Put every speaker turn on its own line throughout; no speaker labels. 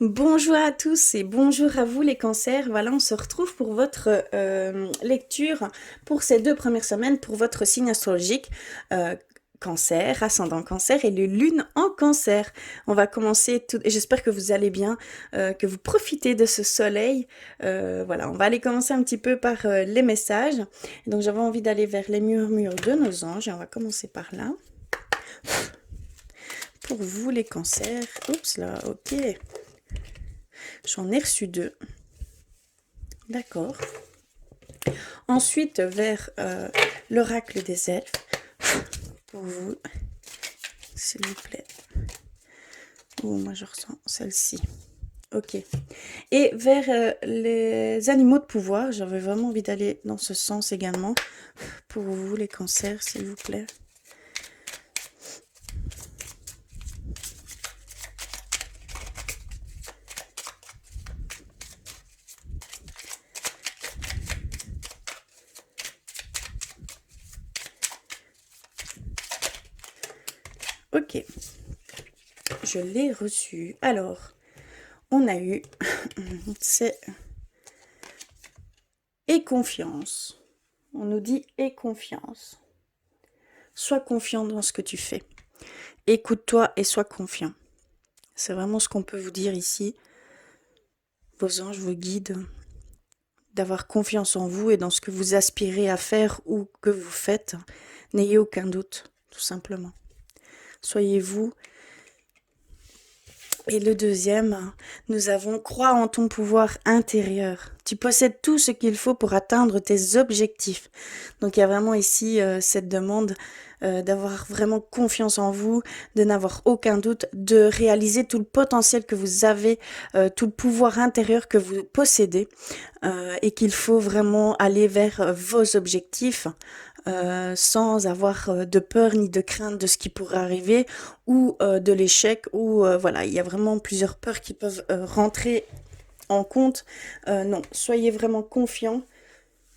Bonjour à tous et bonjour à vous les cancers. Voilà, on se retrouve pour votre lecture pour ces 2 premières semaines pour votre signe astrologique cancer, ascendant cancer et les lunes en cancer. On va commencer tout et j'espère que vous allez bien, que vous profitez de ce soleil. Voilà, on va aller commencer un petit peu par les messages. Et donc j'avais envie d'aller vers les murmures de nos anges et on va commencer par là. Pour vous les cancers, oups là, ok. J'en ai reçu 2. D'accord. Ensuite, vers l'oracle des elfes. Pour vous, s'il vous plaît. Oh, moi je ressens celle-ci. Ok. Et vers les animaux de pouvoir, j'avais vraiment envie d'aller dans ce sens également. Pour vous, les cancers, s'il vous plaît. Ok. Je l'ai reçu. Alors, on a eu... c'est... Et confiance. On nous dit et confiance. Sois confiant dans ce que tu fais. Écoute-toi et sois confiant. C'est vraiment ce qu'on peut vous dire ici. Vos anges vous guident. D'avoir confiance en vous et dans ce que vous aspirez à faire ou que vous faites. N'ayez aucun doute, tout simplement. Soyez vous. Et le deuxième, nous avons croire en ton pouvoir intérieur. Tu possèdes tout ce qu'il faut pour atteindre tes objectifs. Donc il y a vraiment ici cette demande d'avoir vraiment confiance en vous, de n'avoir aucun doute, de réaliser tout le potentiel que vous avez, tout le pouvoir intérieur que vous possédez et qu'il faut vraiment aller vers vos objectifs sans avoir de peur ni de crainte de ce qui pourrait arriver ou de l'échec ou voilà, il y a vraiment plusieurs peurs qui peuvent rentrer en compte. Non, soyez vraiment confiants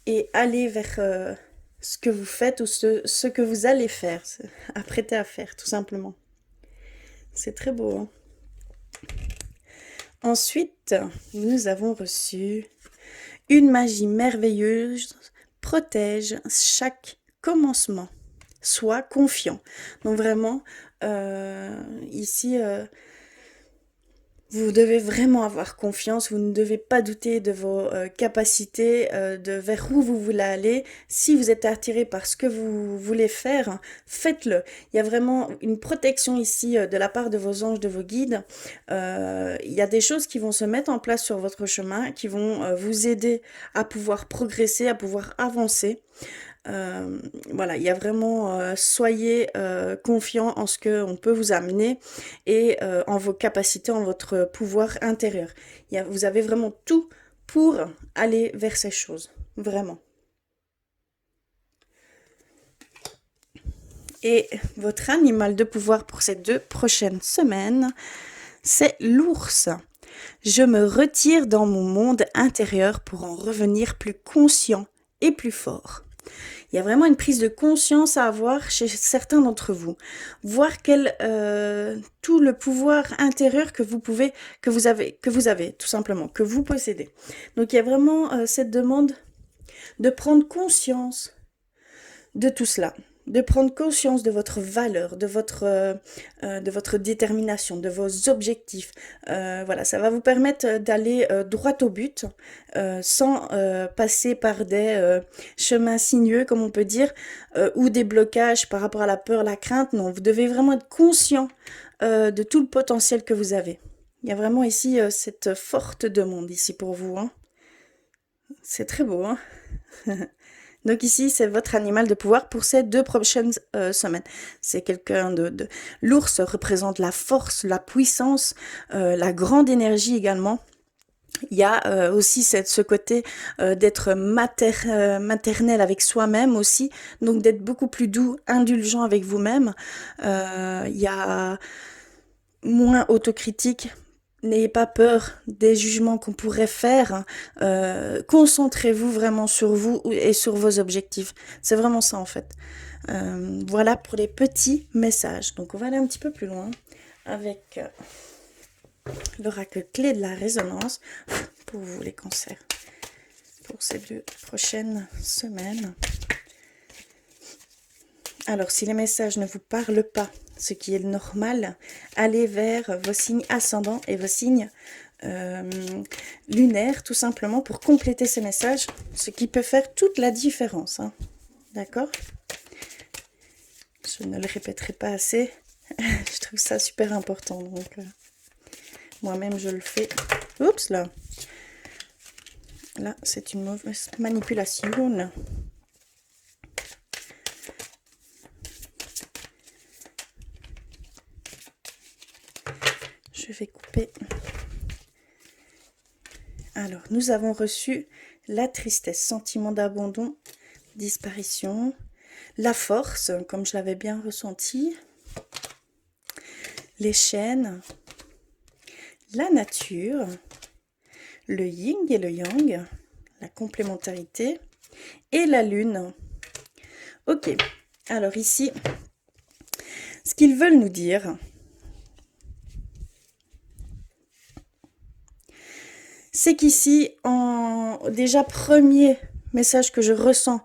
et allez vers ce que vous faites ou ce que vous allez faire, apprêter à faire tout simplement. C'est très beau. Hein. Ensuite, nous avons reçu une magie merveilleuse protège chaque commencement. Sois confiant. Donc vraiment, ici, vous devez vraiment avoir confiance, vous ne devez pas douter de vos capacités, de vers où vous voulez aller. Si vous êtes attiré par ce que vous voulez faire, faites-le. Il y a vraiment une protection ici de la part de vos anges, de vos guides. Il y a des choses qui vont se mettre en place sur votre chemin, qui vont vous aider à pouvoir progresser, à pouvoir avancer. Voilà, il y a vraiment soyez confiant en ce qu'on peut vous amener et en vos capacités, en votre pouvoir intérieur. Vous avez vraiment tout pour aller vers ces choses, vraiment. Et votre animal de pouvoir pour ces 2 prochaines semaines, c'est l'ours. Je me retire dans mon monde intérieur pour en revenir plus conscient et plus fort. Il y a vraiment une prise de conscience à avoir chez certains d'entre vous. Voir tout le pouvoir intérieur que vous avez, tout simplement, que vous possédez. Donc il y a vraiment cette demande de prendre conscience de tout cela. De prendre conscience de votre valeur, de votre détermination, de vos objectifs. Voilà, ça va vous permettre d'aller droit au but, sans passer par des chemins sinueux, comme on peut dire, ou des blocages par rapport à la peur, la crainte. Non, vous devez vraiment être conscient de tout le potentiel que vous avez. Il y a vraiment ici cette forte demande ici pour vous. Hein. C'est très beau, hein. Donc ici, c'est votre animal de pouvoir pour ces 2 prochaines semaines. C'est quelqu'un de... L'ours représente la force, la puissance, la grande énergie également. Il y a aussi ce côté d'être maternel avec soi-même aussi, donc d'être beaucoup plus doux, indulgent avec vous-même. Il y a moins autocritique. N'ayez pas peur des jugements qu'on pourrait faire. Concentrez-vous vraiment sur vous et sur vos objectifs. C'est vraiment ça en fait. Voilà pour les petits messages. Donc on va aller un petit peu plus loin avec l'oracle clé de la résonance pour vous les cancers, pour ces 2 prochaines semaines. Alors, si les messages ne vous parlent pas, ce qui est normal, allez vers vos signes ascendants et vos signes lunaires, tout simplement, pour compléter ces messages, ce qui peut faire toute la différence. Hein. D'accord? Je ne le répéterai pas assez. Je trouve ça super important. Donc, moi-même, je le fais. Oups, là. Là, c'est une mauvaise manipulation. Je vais couper. Alors, nous avons reçu la tristesse, sentiment d'abandon, disparition, la force, comme je l'avais bien ressenti, les chaînes, la nature, le yin et le yang, la complémentarité et la lune. Ok, alors ici, ce qu'ils veulent nous dire, c'est qu'ici, déjà premier message que je ressens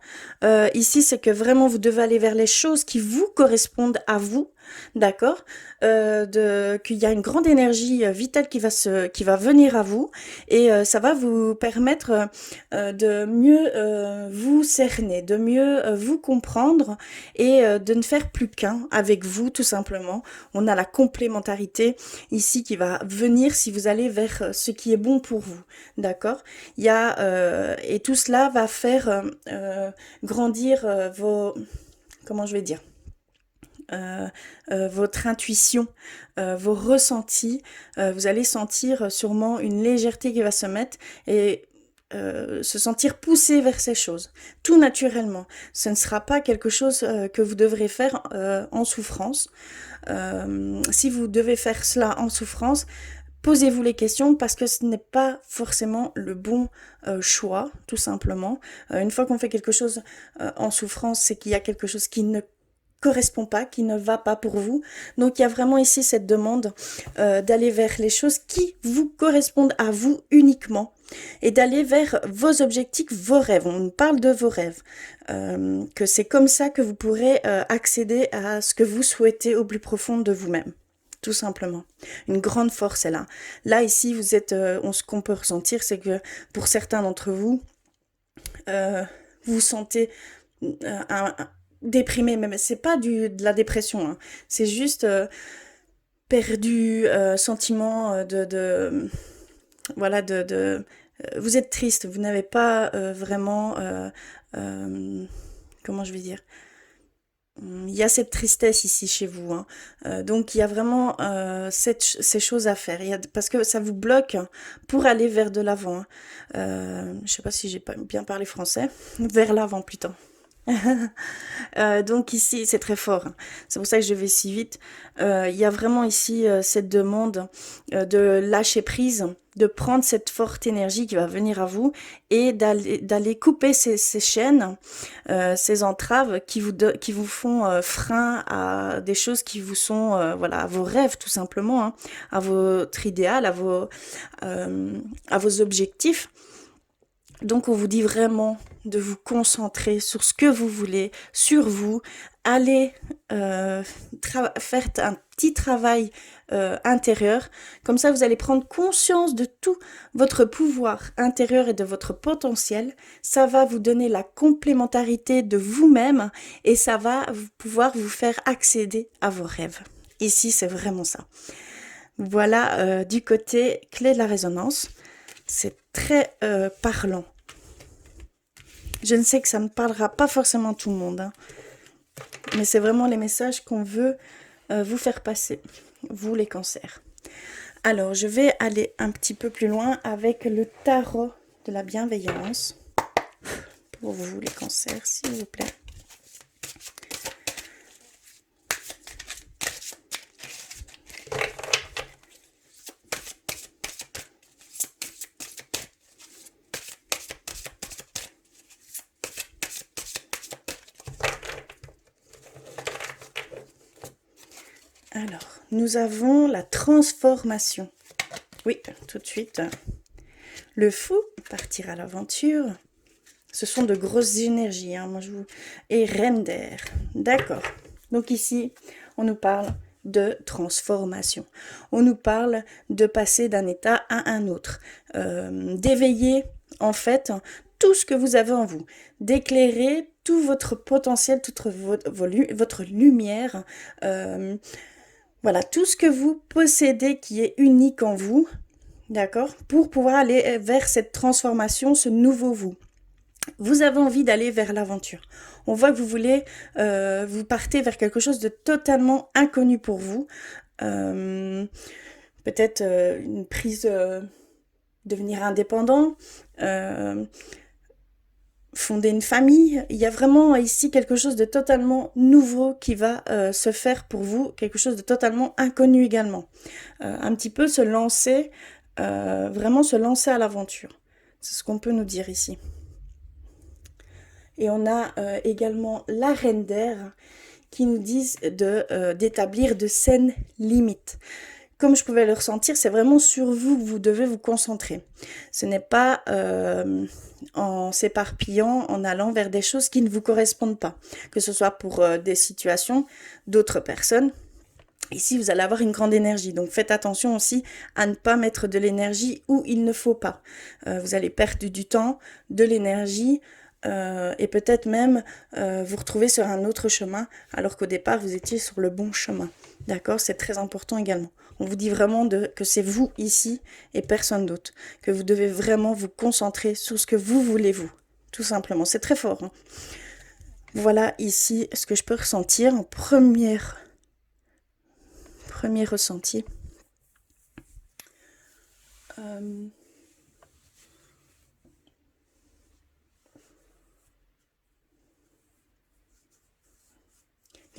ici, c'est que vraiment vous devez aller vers les choses qui vous correspondent à vous, d'accord, qu'il y a une grande énergie vitale qui va venir à vous et ça va vous permettre de mieux vous cerner, de mieux vous comprendre et de ne faire plus qu'un avec vous, tout simplement. On a la complémentarité ici qui va venir si vous allez vers ce qui est bon pour vous, d'accord. Il y a et tout cela va faire grandir comment je vais dire, votre intuition, vos ressentis. Vous allez sentir sûrement une légèreté qui va se mettre et se sentir poussé vers ces choses, tout naturellement. Ce ne sera pas quelque chose que vous devrez faire en souffrance. Si vous devez faire cela en souffrance, posez-vous les questions parce que ce n'est pas forcément le bon choix, tout simplement. Une fois qu'on fait quelque chose en souffrance, c'est qu'il y a quelque chose qui ne correspond pas, qui ne va pas pour vous. Donc il y a vraiment ici cette demande d'aller vers les choses qui vous correspondent à vous uniquement et d'aller vers vos objectifs, vos rêves. On parle de vos rêves, que c'est comme ça que vous pourrez accéder à ce que vous souhaitez au plus profond de vous-même. Tout simplement. Une grande force est là. Là, ici, vous êtes, ce qu'on peut ressentir, c'est que pour certains d'entre vous, vous sentez déprimé, mais c'est pas de la dépression, hein. C'est juste perdu, sentiment voilà, vous êtes triste, vous n'avez pas vraiment, comment je vais dire, il y a cette tristesse ici chez vous, hein. Donc il y a vraiment ces choses à faire. Parce que ça vous bloque pour aller vers de l'avant, hein. Je sais pas si j'ai pas bien parlé français. Vers l'avant plutôt. Donc ici, c'est très fort. C'est pour ça que je vais si vite. Il y a vraiment ici cette demande de lâcher prise, de prendre cette forte énergie qui va venir à vous et d'aller couper ces chaînes, ces entraves qui vous font frein à des choses qui vous sont, voilà, à vos rêves tout simplement, hein, à votre idéal, à vos objectifs. Donc on vous dit vraiment de vous concentrer sur ce que vous voulez, sur vous, allez faire un petit travail intérieur, comme ça vous allez prendre conscience de tout votre pouvoir intérieur et de votre potentiel, ça va vous donner la complémentarité de vous-même et ça va pouvoir vous faire accéder à vos rêves. Ici c'est vraiment ça. Voilà du côté clé de la résonance. C'est très parlant. Je ne sais que ça ne parlera pas forcément à tout le monde, hein, mais c'est vraiment les messages qu'on veut vous faire passer, vous les cancers. Alors, je vais aller un petit peu plus loin avec le tarot de la bienveillance pour vous les cancers, s'il vous plaît. Alors, nous avons la transformation. Oui, tout de suite. Le fou, partir à l'aventure. Ce sont de grosses énergies. Hein. Moi, Et reine d'air. D'accord. Donc ici, on nous parle de transformation. On nous parle de passer d'un état à un autre. D'éveiller, en fait, tout ce que vous avez en vous. D'éclairer tout votre potentiel, toute votre lumière. Voilà, tout ce que vous possédez qui est unique en vous. D'accord? Pour pouvoir aller vers cette transformation, ce nouveau vous. Vous avez envie d'aller vers l'aventure. On voit que vous voulez, vous partez vers quelque chose de totalement inconnu pour vous. Peut-être une prise, devenir indépendant, fonder une famille. Il y a vraiment ici quelque chose de totalement nouveau qui va se faire pour vous, quelque chose de totalement inconnu également. Un petit peu se lancer, vraiment se lancer à l'aventure. C'est ce qu'on peut nous dire ici. Et on a également la reine d'air qui nous disent d'établir de saines limites. Comme je pouvais le ressentir, c'est vraiment sur vous que vous devez vous concentrer. Ce n'est pas en s'éparpillant, en allant vers des choses qui ne vous correspondent pas. Que ce soit pour des situations d'autres personnes. Ici, vous allez avoir une grande énergie. Donc, faites attention aussi à ne pas mettre de l'énergie où il ne faut pas. Vous allez perdre du temps, de l'énergie, et peut-être même vous retrouver sur un autre chemin alors qu'au départ vous étiez sur le bon chemin. D'accord? C'est très important également. On vous dit vraiment que c'est vous ici et personne d'autre. Que vous devez vraiment vous concentrer sur ce que vous voulez vous. Tout simplement. C'est très fort. Hein? Voilà ici ce que je peux ressentir en premier ressenti. Il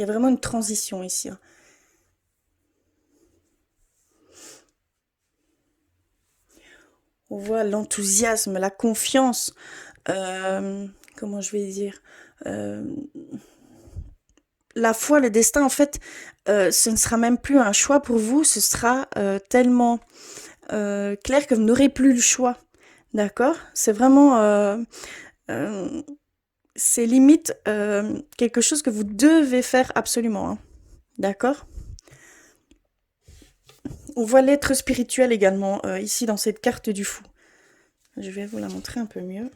y a vraiment une transition ici. Hein. On voit l'enthousiasme, la confiance, comment je vais dire, la foi, le destin, en fait, ce ne sera même plus un choix pour vous, ce sera tellement clair que vous n'aurez plus le choix, d'accord? C'est vraiment, c'est limite quelque chose que vous devez faire absolument, hein. D'accord? On voit l'être spirituel également, ici dans cette carte du fou. Je vais vous la montrer un peu mieux.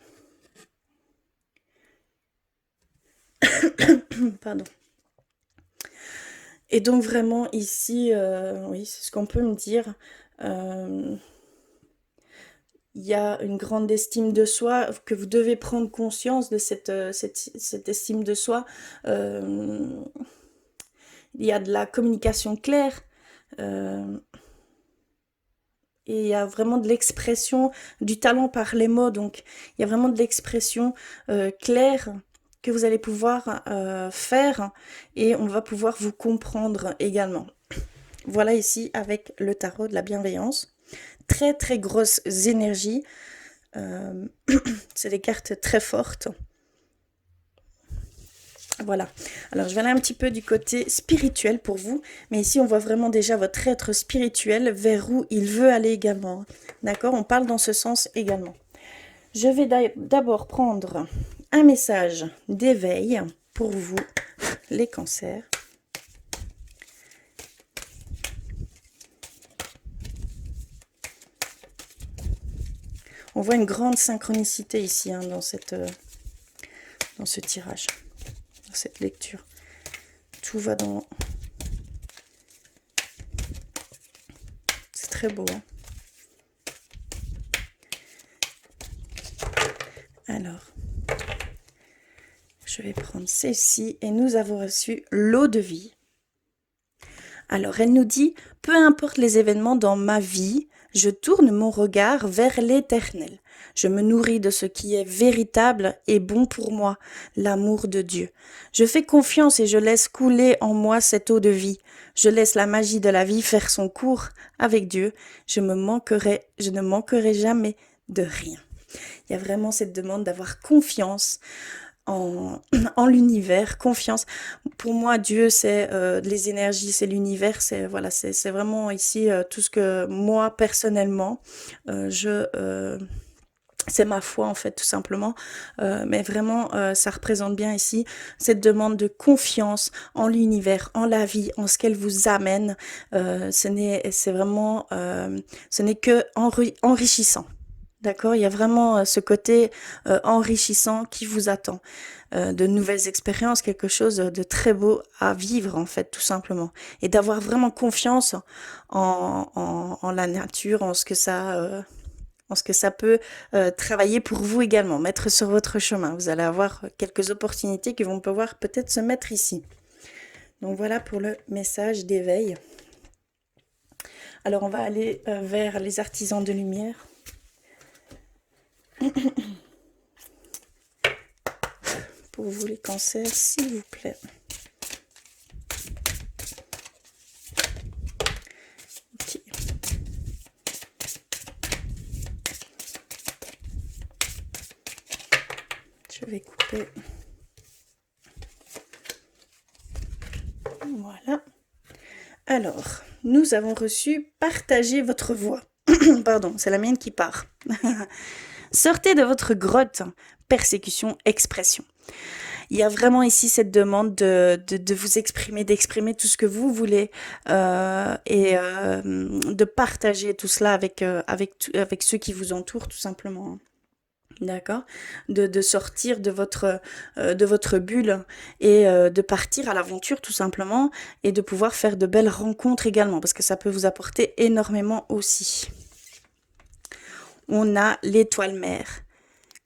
Pardon. Et donc vraiment ici, oui, c'est ce qu'on peut me dire. Il y a une grande estime de soi, que vous devez prendre conscience de cette estime de soi. Il y a de la communication claire. Et il y a vraiment de l'expression, du talent par les mots. Donc, il y a vraiment de l'expression claire que vous allez pouvoir faire et on va pouvoir vous comprendre également. Voilà ici avec le tarot de la bienveillance. Très, très grosses énergies. C'est des cartes très fortes. Voilà. Alors, je vais aller un petit peu du côté spirituel pour vous. Mais ici, on voit vraiment déjà votre être spirituel vers où il veut aller également. D'accord? On parle dans ce sens également. Je vais d'abord prendre un message d'éveil pour vous, les cancers. On voit une grande synchronicité ici hein, dans ce tirage, dans cette lecture. Tout va dans... C'est très beau. Hein. Alors, je vais prendre celle-ci et nous avons reçu l'eau de vie. Alors, elle nous dit, peu importe les événements dans ma vie, je tourne mon regard vers l'éternel. Je me nourris de ce qui est véritable et bon pour moi, l'amour de Dieu. Je fais confiance et je laisse couler en moi cette eau de vie. Je laisse la magie de la vie faire son cours avec Dieu. Je ne manquerai jamais de rien. Il y a vraiment cette demande d'avoir confiance en, en l'univers, confiance. Pour moi, Dieu, c'est les énergies, c'est l'univers, c'est voilà, c'est vraiment ici tout ce que moi personnellement, c'est ma foi en fait tout simplement, mais vraiment ça représente bien ici cette demande de confiance en l'univers, en la vie, en ce qu'elle vous amène. C'est vraiment, ce n'est que enrichissant. D'accord, il y a vraiment ce côté enrichissant qui vous attend, de nouvelles expériences, quelque chose de très beau à vivre en fait, tout simplement, et d'avoir vraiment confiance en la nature, en ce que ça peut travailler pour vous également, mettre sur votre chemin. Vous allez avoir quelques opportunités qui vont pouvoir peut-être se mettre ici. Donc voilà pour le message d'éveil. Alors on va aller vers les artisans de lumière. Pour vous les cancers, s'il vous plaît. Ok. Je vais couper. Voilà. Alors, nous avons reçu partager votre voix. Pardon, c'est la mienne qui part. Sortez de votre grotte. Persécution, expression. Il y a vraiment ici cette demande de vous exprimer, d'exprimer tout ce que vous voulez et de partager tout cela avec ceux qui vous entourent tout simplement. D'accord, de sortir de votre bulle et de partir à l'aventure tout simplement et de pouvoir faire de belles rencontres également parce que ça peut vous apporter énormément aussi. On a l'étoile mère.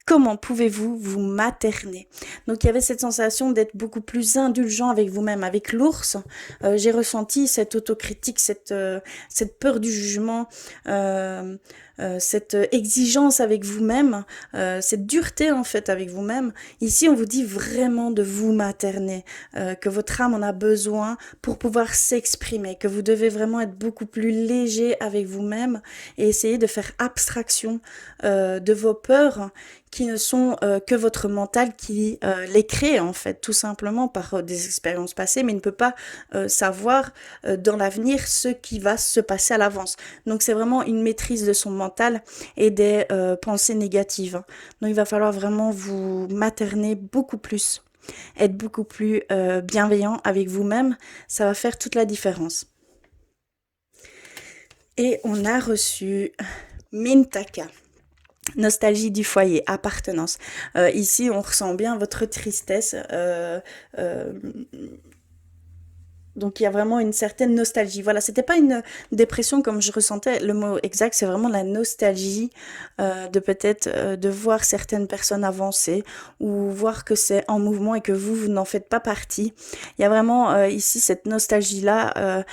Comment pouvez-vous vous materner? Donc il y avait cette sensation d'être beaucoup plus indulgent avec vous-même, avec l'ours. J'ai ressenti cette autocritique, cette peur du jugement, cette exigence avec vous-même, cette dureté en fait avec vous-même. Ici on vous dit vraiment de vous materner, que votre âme en a besoin pour pouvoir s'exprimer, que vous devez vraiment être beaucoup plus léger avec vous-même et essayer de faire abstraction de vos peurs qui ne sont que votre mental qui les crée en fait, tout simplement par des expériences passées, mais il ne peut pas savoir dans l'avenir ce qui va se passer à l'avance. Donc c'est vraiment une maîtrise de son mental et des pensées négatives. Donc il va falloir vraiment vous materner beaucoup plus, être beaucoup plus bienveillant avec vous-même, ça va faire toute la différence. Et on a reçu Mintaka. Nostalgie du foyer, appartenance. Ici, on ressent bien votre tristesse. Donc il y a vraiment une certaine nostalgie. Voilà, c'était pas une dépression comme je ressentais. Le mot exact, c'est vraiment la nostalgie de peut-être de voir certaines personnes avancer ou voir que c'est en mouvement et que vous n'en faites pas partie. Il y a vraiment ici cette nostalgie-là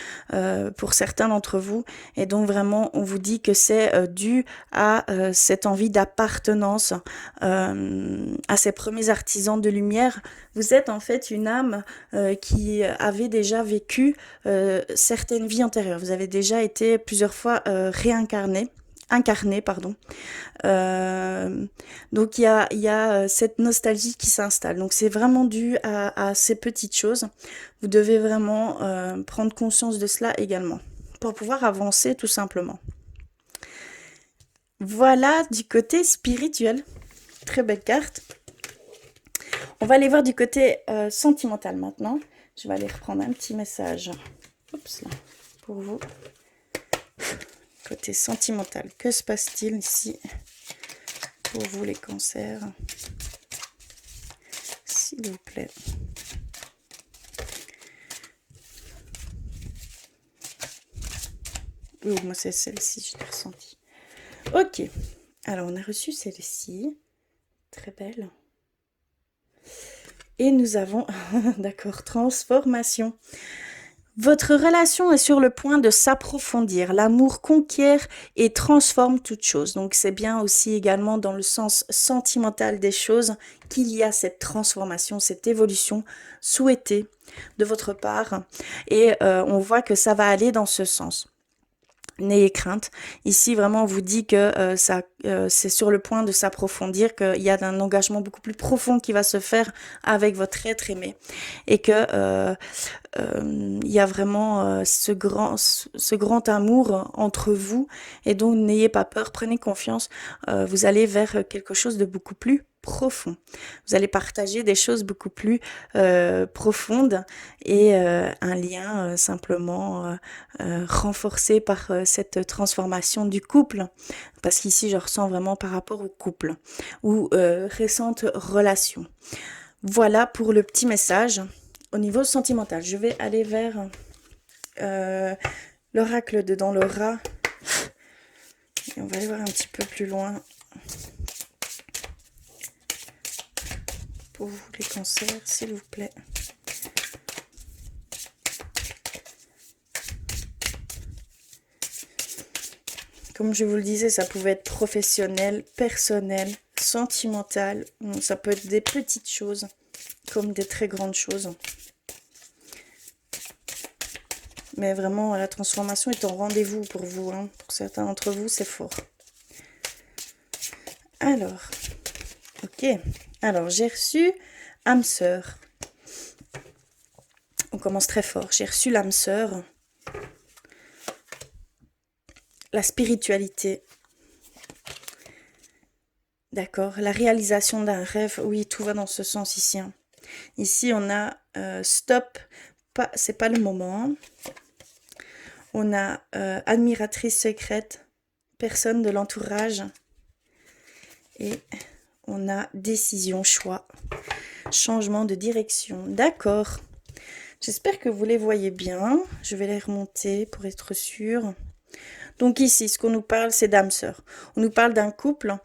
pour certains d'entre vous. Et donc vraiment, on vous dit que c'est dû à cette envie d'appartenance à ces premiers artisans de lumière. Vous êtes en fait une âme qui avait déjà vécu certaines vies antérieures. Vous avez déjà été plusieurs fois incarné, pardon. Donc il y a cette nostalgie qui s'installe. Donc c'est vraiment dû à ces petites choses. Vous devez vraiment prendre conscience de cela également pour pouvoir avancer tout simplement. Voilà du côté spirituel. Très belle carte. On va aller voir du côté sentimental maintenant. Je vais aller reprendre un petit message. Oups, là, pour vous. Côté sentimental, que se passe-t-il ici pour vous les cancers? S'il vous plaît. Oh, moi c'est celle-ci, je l'ai ressentie. Ok, alors on a reçu celle-ci. Très belle. Et nous avons, d'accord, transformation. Votre relation est sur le point de s'approfondir. L'amour conquiert et transforme toute chose. Donc c'est bien aussi également dans le sens sentimental des choses qu'il y a cette transformation, cette évolution souhaitée de votre part. Et on voit que ça va aller dans ce sens. N'ayez crainte. Ici, vraiment, on vous dit que c'est sur le point de s'approfondir, qu'il y a un engagement beaucoup plus profond qui va se faire avec votre être aimé et que il y a vraiment ce grand amour entre vous et donc n'ayez pas peur, prenez confiance, vous allez vers quelque chose de beaucoup plus profond. Vous allez partager des choses beaucoup plus profondes et un lien simplement renforcé par cette transformation du couple. Parce qu'ici, je ressens vraiment par rapport au couple ou récentes relations. Voilà pour le petit message. Au niveau sentimental, je vais aller vers l'oracle de dans le rat. Et on va aller voir un petit peu plus loin. Pour vous les cancers, s'il vous plaît. Comme je vous le disais, ça pouvait être professionnel, personnel, sentimental. Ça peut être des petites choses comme des très grandes choses. Mais vraiment, la transformation est en rendez-vous pour vous. Hein. Pour certains d'entre vous, c'est fort. Alors, ok. Alors, j'ai reçu âme sœur. On commence très fort. J'ai reçu l'âme sœur. La spiritualité. D'accord. La réalisation d'un rêve. Oui, tout va dans ce sens ici. Hein. Ici, on a stop. C'est pas le moment. On a admiratrice secrète. Personne de l'entourage. Et on a décision, choix. Changement de direction. D'accord. J'espère que vous les voyez bien. Je vais les remonter pour être sûre. Donc ici, ce qu'on nous parle, c'est d'âme sœur. On nous parle d'un couple,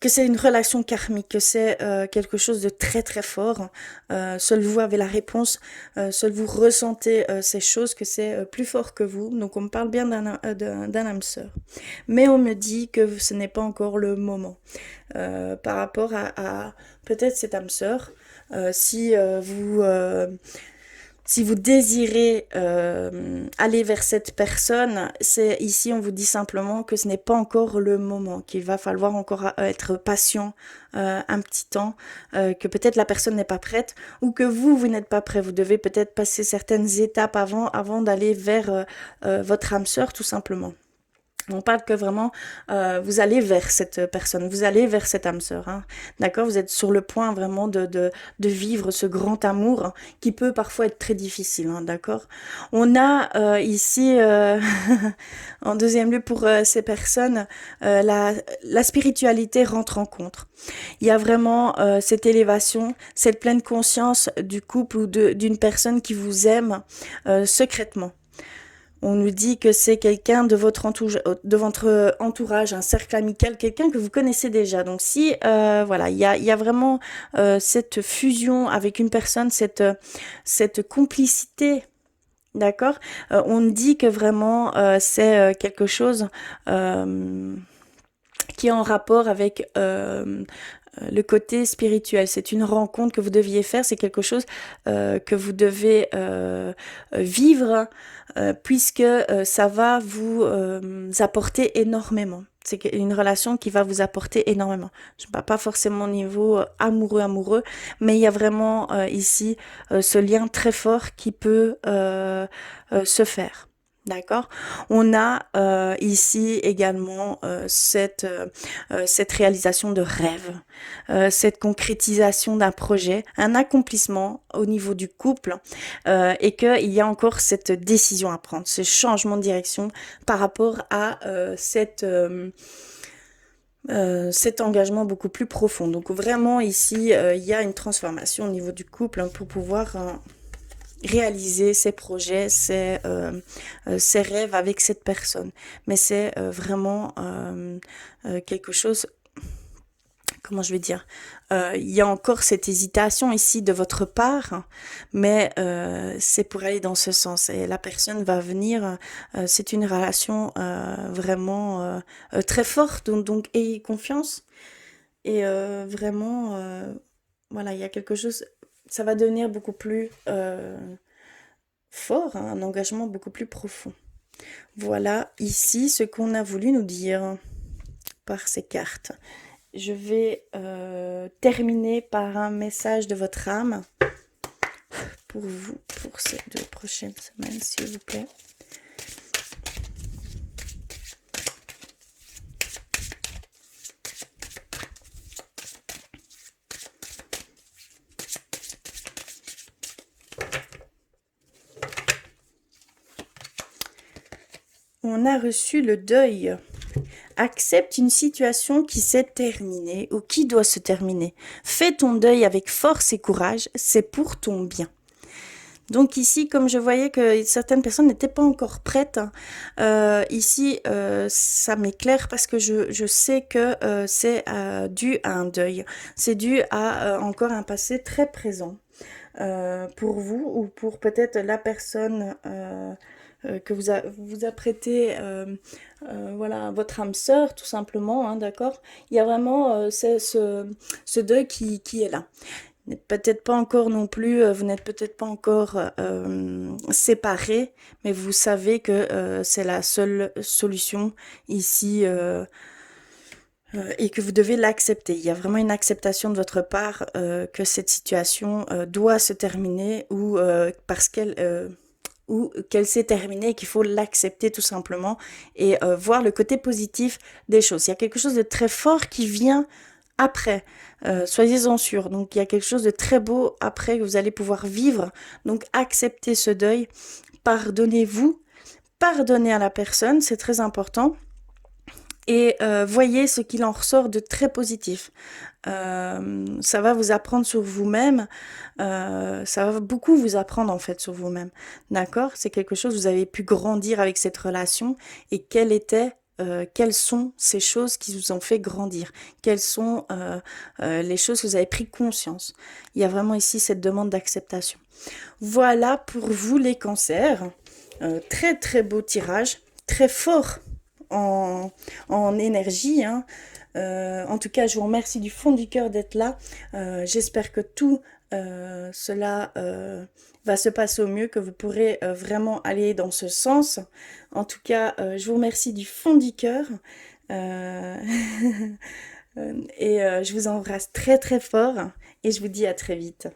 que c'est une relation karmique, que c'est quelque chose de très très fort. Seul vous avez la réponse, seul vous ressentez ces choses, que c'est plus fort que vous. Donc on me parle bien d'un âme sœur. Mais on me dit que ce n'est pas encore le moment. Par rapport à peut-être cette âme sœur, si vous désirez aller vers cette personne, c'est ici on vous dit simplement que ce n'est pas encore le moment, qu'il va falloir encore être patient un petit temps, que peut-être la personne n'est pas prête ou que vous n'êtes pas prêt. Vous devez peut-être passer certaines étapes avant d'aller vers votre âme sœur tout simplement. On parle que vraiment, vous allez vers cette personne, vous allez vers cette âme sœur, hein. D'accord? Vous êtes sur le point vraiment de vivre ce grand amour hein, qui peut parfois être très difficile, hein, d'accord? On a ici, en deuxième lieu pour ces personnes, la spiritualité rentre en compte. Il y a vraiment cette élévation, cette pleine conscience du couple ou d'une personne qui vous aime secrètement. On nous dit que c'est quelqu'un de votre entourage, un cercle amical, quelqu'un que vous connaissez déjà. Donc si, voilà, il y a vraiment cette fusion avec une personne, cette complicité, d'accord. On dit que vraiment c'est quelque chose qui est en rapport avec le côté spirituel. C'est une rencontre que vous deviez faire, c'est quelque chose que vous devez vivre puisque ça va vous apporter énormément. C'est une relation qui va vous apporter énormément. Je ne parle pas forcément au niveau amoureux, mais il y a vraiment ici ce lien très fort qui peut se faire. D'accord. On a ici également cette réalisation de rêve, cette concrétisation d'un projet, un accomplissement au niveau du couple et qu'il y a encore cette décision à prendre, ce changement de direction par rapport à cet engagement beaucoup plus profond. Donc vraiment ici, il y a une transformation au niveau du couple hein, pour pouvoir réaliser ses projets, ses rêves avec cette personne. Mais c'est vraiment quelque chose, comment je vais dire, il y a encore cette hésitation ici de votre part, mais c'est pour aller dans ce sens. Et la personne va venir, c'est une relation vraiment très forte, donc ayez confiance. Et vraiment, voilà, il y a quelque chose, ça va devenir beaucoup plus fort, hein, un engagement beaucoup plus profond. Voilà ici ce qu'on a voulu nous dire par ces cartes. Je vais terminer par un message de votre âme pour vous, pour ces 2 prochaines semaines, s'il vous plaît. On a reçu le deuil. Accepte une situation qui s'est terminée ou qui doit se terminer. Fais ton deuil avec force et courage, c'est pour ton bien. Donc ici, comme je voyais que certaines personnes n'étaient pas encore prêtes, ici, ça m'éclaire parce que je sais que c'est dû à un deuil. C'est dû à encore un passé très présent pour vous ou pour peut-être la personne que vous apprêtez voilà, votre âme sœur, tout simplement, hein, d'accord. Il y a vraiment ce deuil qui est là. Vous n'êtes peut-être pas encore non plus, vous n'êtes peut-être pas encore séparés, mais vous savez que c'est la seule solution ici et que vous devez l'accepter. Il y a vraiment une acceptation de votre part que cette situation doit se terminer ou parce qu'elle ou qu'elle s'est terminée et qu'il faut l'accepter tout simplement et voir le côté positif des choses. Il y a quelque chose de très fort qui vient après, soyez-en sûrs. Donc il y a quelque chose de très beau après que vous allez pouvoir vivre. Donc acceptez ce deuil, pardonnez-vous, pardonnez à la personne, c'est très important. Et voyez ce qu'il en ressort de très positif. Ça va vous apprendre sur vous-même, ça va beaucoup vous apprendre en fait sur vous-même, d'accord? C'est quelque chose, vous avez pu grandir avec cette relation et quelles sont ces choses qui vous ont fait grandir? Quelles sont les choses que vous avez pris conscience? Il y a vraiment ici cette demande d'acceptation. Voilà pour vous les cancers. Très très beau tirage, très fort en énergie, hein. En tout cas, je vous remercie du fond du cœur d'être là. J'espère que tout cela va se passer au mieux, que vous pourrez vraiment aller dans ce sens. En tout cas, je vous remercie du fond du cœur. Euh, et je vous embrasse très très fort et je vous dis à très vite.